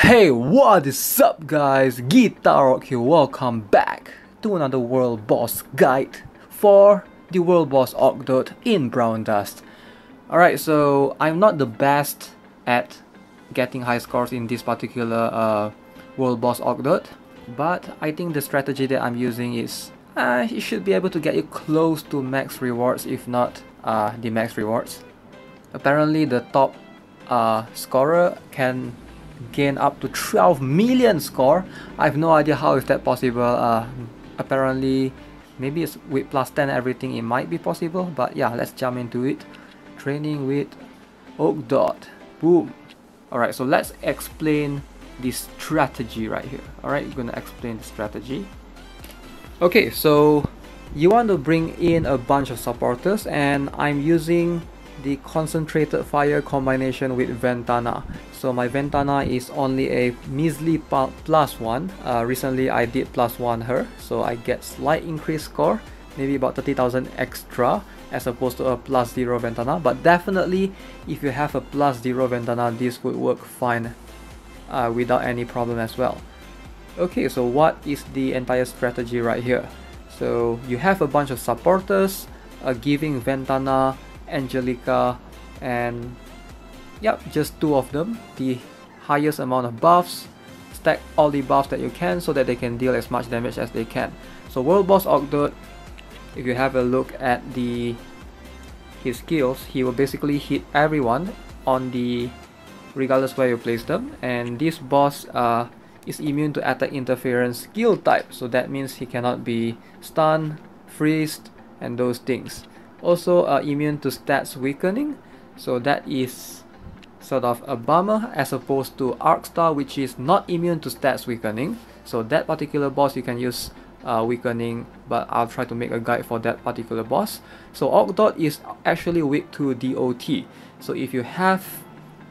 Hey, what is up guys? Guitar Rock here. Welcome back to another World Boss guide for the World Boss Ogdoad in Brown Dust. Alright, so I'm not the best at getting high scores in this particular World Boss Ogdoad, but I think the strategy that I'm using is it should be able to get you close to max rewards, if not the max rewards. Apparently the top scorer can gain up to 12 million score. I have no idea how is that possible. Apparently maybe it's with plus 10 everything, it might be possible, but yeah, let's jump into it. Training with Ogdoad. Boom. Alright, so let's explain this strategy right here. Alright, we're gonna explain the strategy. Okay, so you want to bring in a bunch of supporters, and I'm using the concentrated fire combination with Ventana. So my Ventana is only a measly +1. Recently I did +1 her, so I get slight increased score, maybe about 30,000 extra as opposed to a +0 Ventana. But definitely if you have a +0 Ventana, this would work fine without any problem as well. Okay, so what is the entire strategy right here? So you have a bunch of supporters giving Ventana, Angelica, and yep, just two of them, the highest amount of buffs. Stack all the buffs that you can so that they can deal as much damage as they can. So World Boss Ogdoad, if you have a look at his skills, he will basically hit everyone on the regardless where you place them, and this boss is immune to attack interference skill type, so that means he cannot be stunned, freezed, and those things. Also immune to stats weakening, so that is sort of a bummer as opposed to Arcstar, which is not immune to stats weakening. So that particular boss you can use weakening, but I'll try to make a guide for that particular boss. So Ogdoad is actually weak to DOT, so if you have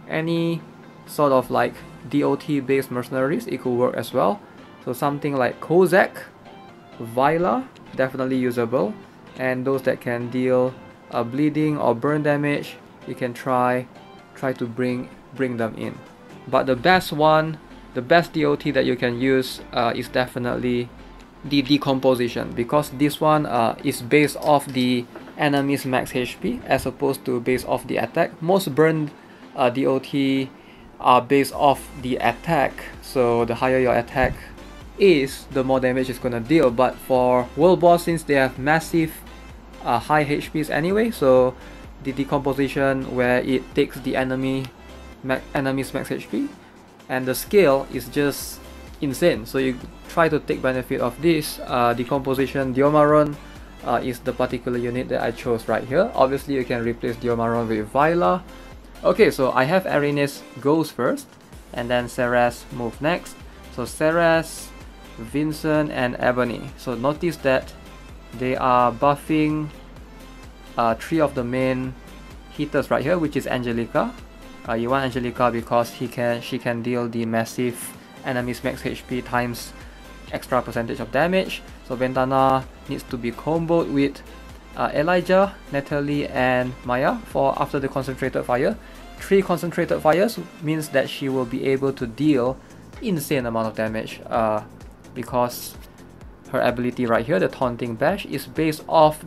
any sort of like DOT based mercenaries, it could work as well. So something like Kozak, Vila, definitely usable, and those that can deal bleeding or burn damage, you can try to bring them in. But the best one, the best DOT that you can use is definitely the decomposition, because this one is based off the enemy's max HP as opposed to based off the attack. Most burned DOT are based off the attack, so the higher your attack is, the more damage it's gonna deal. But for World Boss, since they have massive high HPs anyway, so the decomposition where it takes the enemy's max HP, and the scale is just insane, so you try to take benefit of this. Decomposition Diomaron is the particular unit that I chose right here. Obviously you can replace Diomaron with Vila. Okay, so I have Arenes goes first, and then Ceres move next. So Ceres, Vincent, and Ebony. So notice that they are buffing three of the main hitters right here, which is Angelica. You want Angelica because she can deal the massive enemy's max HP times extra percentage of damage. So Ventana needs to be comboed with Elijah, Natalie, and Maya for after the concentrated fire. 3 concentrated fires means that she will be able to deal insane amount of damage because her ability right here, the Taunting Bash, is based off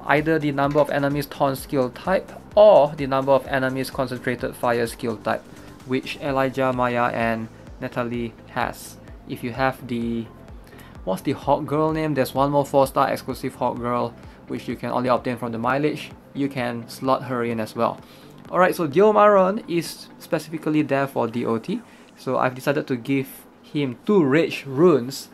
either the number of enemies taunt skill type or the number of enemies concentrated fire skill type, which Elijah, Maya, and Natalie has. If you have the, what's the Hawk Girl name? There's one more 4-star exclusive Hawk Girl which you can only obtain from the mileage. You can slot her in as well. Alright, so Diomaron is specifically there for DOT, so I've decided to give him 2 rage runes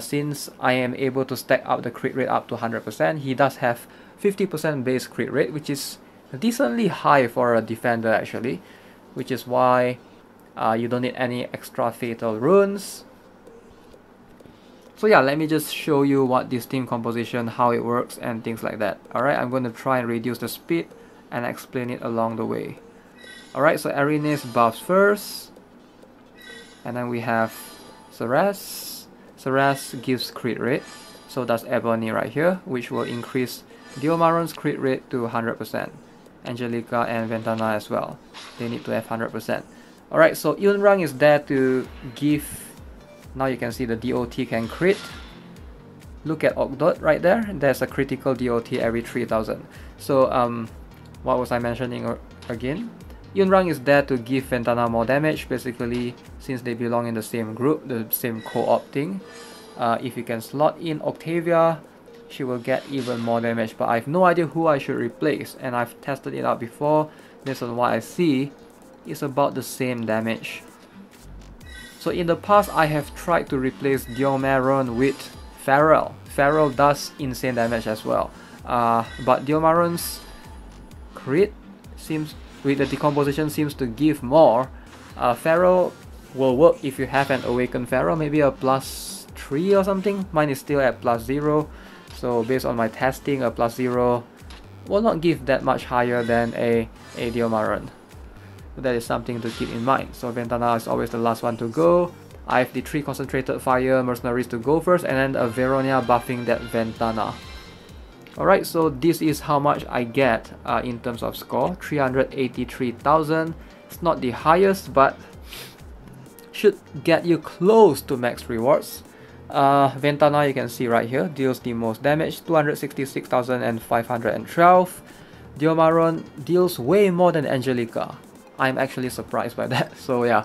since I am able to stack up the crit rate up to 100%. He does have 50% base crit rate, which is decently high for a defender actually, which is why you don't need any extra fatal runes. So yeah, let me just show you what this team composition, how it works and things like that. Alright, I'm going to try and reduce the speed and explain it along the way. Alright, so Arenes buffs first, and then we have Ceres. Ceres gives crit rate, so does Ebony right here, which will increase Diomaron's crit rate to 100%. Angelica and Ventana as well, they need to have 100%. Alright, so Yunrang is there to give, now you can see the DOT can crit. Look at Ogdoad right there, there's a critical DOT every 3000. So what was I mentioning again? Yunrang is there to give Ventana more damage, basically, since they belong in the same group, the same co-op thing. If you can slot in Octavia, she will get even more damage, but I have no idea who I should replace, and I've tested it out before. Based on what I see, it's about the same damage. So in the past, I have tried to replace Diomaron with Feral. Feral does insane damage as well, but Diomaron's crit seems, with the decomposition, seems to give more. Feral will work if you have an awakened Feral, maybe a +3 or something. Mine is still at +0, so based on my testing, a +0 will not give that much higher than a Diomaron. So that is something to keep in mind. So Ventana is always the last one to go. I have the 3 concentrated fire mercenaries to go first, and then a Veronia buffing that Ventana. Alright, so this is how much I get in terms of score, 383,000. It's not the highest, but should get you close to max rewards. Ventana, you can see right here, deals the most damage, 266,512. Diomaron deals way more than Angelica. I'm actually surprised by that. So yeah,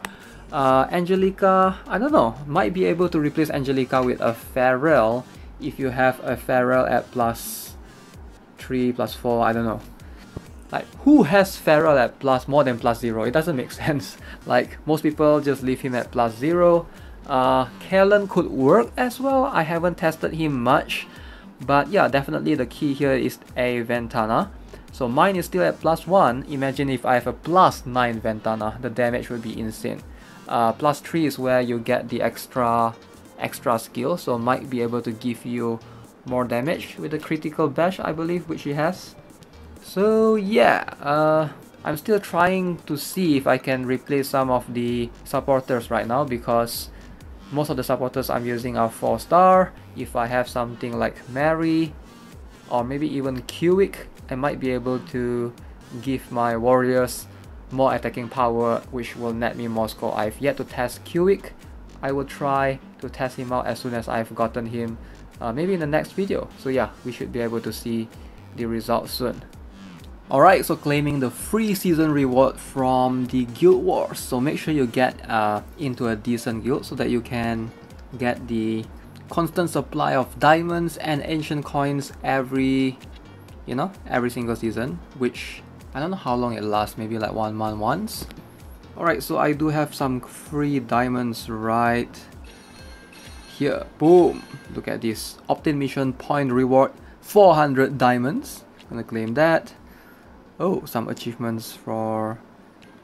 Angelica, I don't know, might be able to replace Angelica with a Feral if you have a Feral at +3, +4, I don't know. Like, who has Feral at more than +0? It doesn't make sense. Like, most people just leave him at +0. Kellen could work as well. I haven't tested him much, but yeah, definitely the key here is a Ventana. So mine is still at +1. Imagine if I have a +9 Ventana, the damage would be insane. +3 is where you get the extra skill, so might be able to give you more damage with the critical bash, I believe, which he has. So yeah, I'm still trying to see if I can replace some of the supporters right now, because most of the supporters I'm using are 4-star. If I have something like Mary or maybe even Kiwick, I might be able to give my warriors more attacking power, which will net me more score. I've yet to test Kiwick. I will try to test him out as soon as I've gotten him, maybe in the next video. So yeah, we should be able to see the results soon. Alright, so claiming the free season reward from the Guild Wars. So make sure you get into a decent guild so that you can get the constant supply of diamonds and ancient coins every single season, which I don't know how long it lasts, maybe like 1 month once. Alright, so I do have some free diamonds right here. Boom! Look at this. Obtain mission point reward, 400 diamonds. I'm gonna claim that. Oh, some achievements for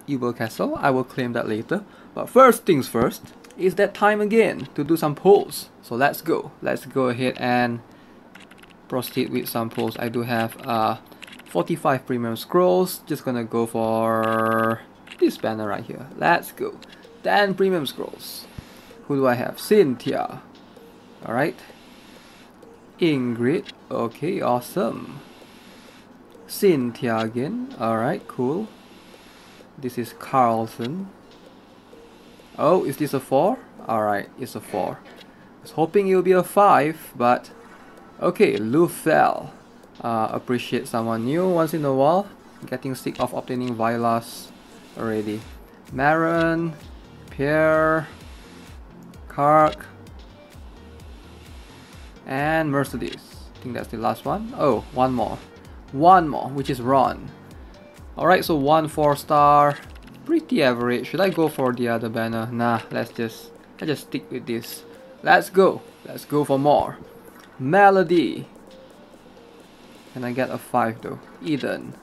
Evil Castle. I will claim that later. But first things first, it's that time again to do some pulls. So let's go. Let's go ahead and proceed with some pulls. I do have 45 premium scrolls. Just gonna go for this banner right here. Let's go. 10 premium scrolls. Who do I have? Cynthia. Alright. Ingrid. Okay, awesome. Cynthia again. Alright, cool. This is Carlson. Oh, is this a 4? Alright, it's a 4. I was hoping it would be a 5, but okay, Lufel. Appreciate someone new once in a while. Getting sick of obtaining Violas already. Maron, Pierre, Kark, and Mercedes. I think that's the last one. Oh, one more. One more, which is Ron. Alright, so 1 4-star. Pretty average. Should I go for the other banner? Nah, let's just stick with this. Let's go. Let's go for more. Melody. Can I get a 5 though? Eden.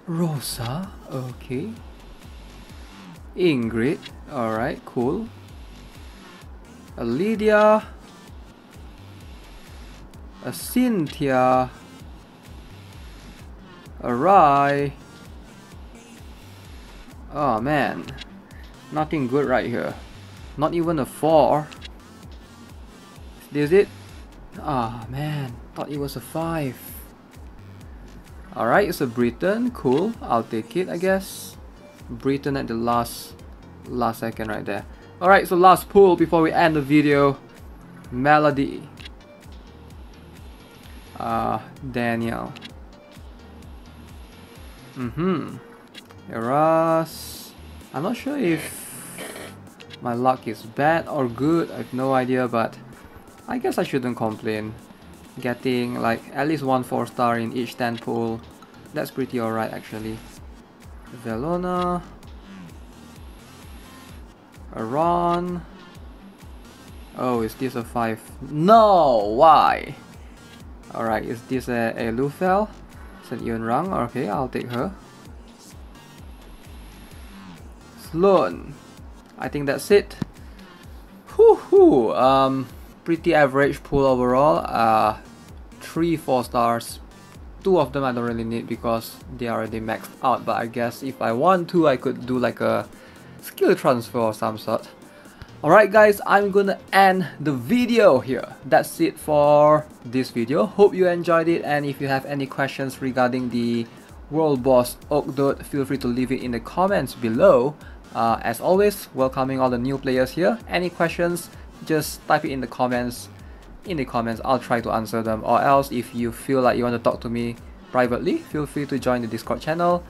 Rosa. Okay. Ingrid. Alright, cool. A Lydia. A Cynthia. A Rai. Oh man. Nothing good right here. Not even a 4. Is it? Ah man. Thought it was a 5. Alright, it's a Britain. Cool. I'll take it, I guess. Britain at the last second right there. Alright, so last pull before we end the video. Melody. Daniel. Eras. I'm not sure if my luck is bad or good. I have no idea, but I guess I shouldn't complain. Getting like at least 1 4-star in each 10 pull. That's pretty alright actually. Velona. Aron. Oh, is this a 5? No! Why? Alright, is this a Lufel? St. Yun Rang? Okay, I'll take her. Sloan. I think that's it. Pretty average pull overall. 3 4-stars. 2 of them I don't really need because they are already maxed out, but I guess if I want to, I could do like a skill transfer of some sort. Alright guys, I'm gonna end the video here. That's it for this video. Hope you enjoyed it, and if you have any questions regarding the Wolrd Boss Ogdoad, feel free to leave it in the comments below. As always, welcoming all the new players here. Any questions, just type it in the comments. I'll try to answer them, or else if you feel like you want to talk to me privately, feel free to join the Discord channel.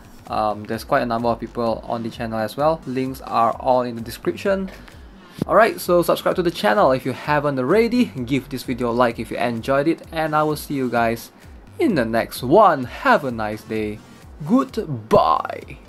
There's quite a number of people on the channel as well. Links are all in the description. Alright, so subscribe to the channel if you haven't already. Give this video a like if you enjoyed it, and I will see you guys in the next one. Have a nice day. Goodbye.